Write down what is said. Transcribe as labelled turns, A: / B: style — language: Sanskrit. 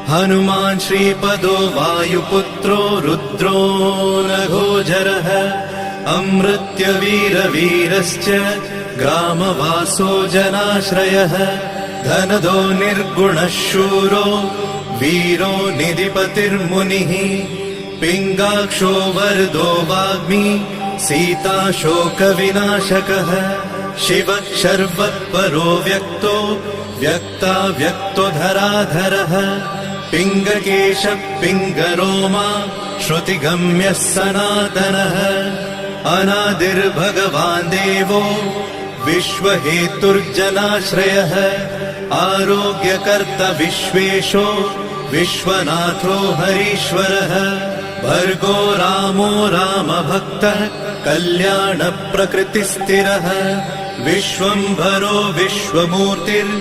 A: हनुमान् श्रीपदो वायुपुत्रो रुद्रो नघोजरः अमृत्य वीरवीरश्च ग्रामवासो जनाश्रयः धनदो निर्गुणः शूरो वीरो निधिपतिर्मुनिः पिङ्गाक्षो वरदो वाग्मी सीता शोकविनाशकः शिवः शर्वत्परो व्यक्तो व्यक्तो धराधरः पिङ्गकेशः पिङ्गरोमा श्रुतिगम्यः सनातनः अनादिर्भगवान् देवो विश्वहेतुर्जनाश्रयः आरोग्यकर्ता विश्वेशो विश्वनाथो हरीश्वरः भर्गो रामो रामभक्तः कल्याणप्रकृतिस्थिरः विश्वम्भरो विश्वमूर्तिर्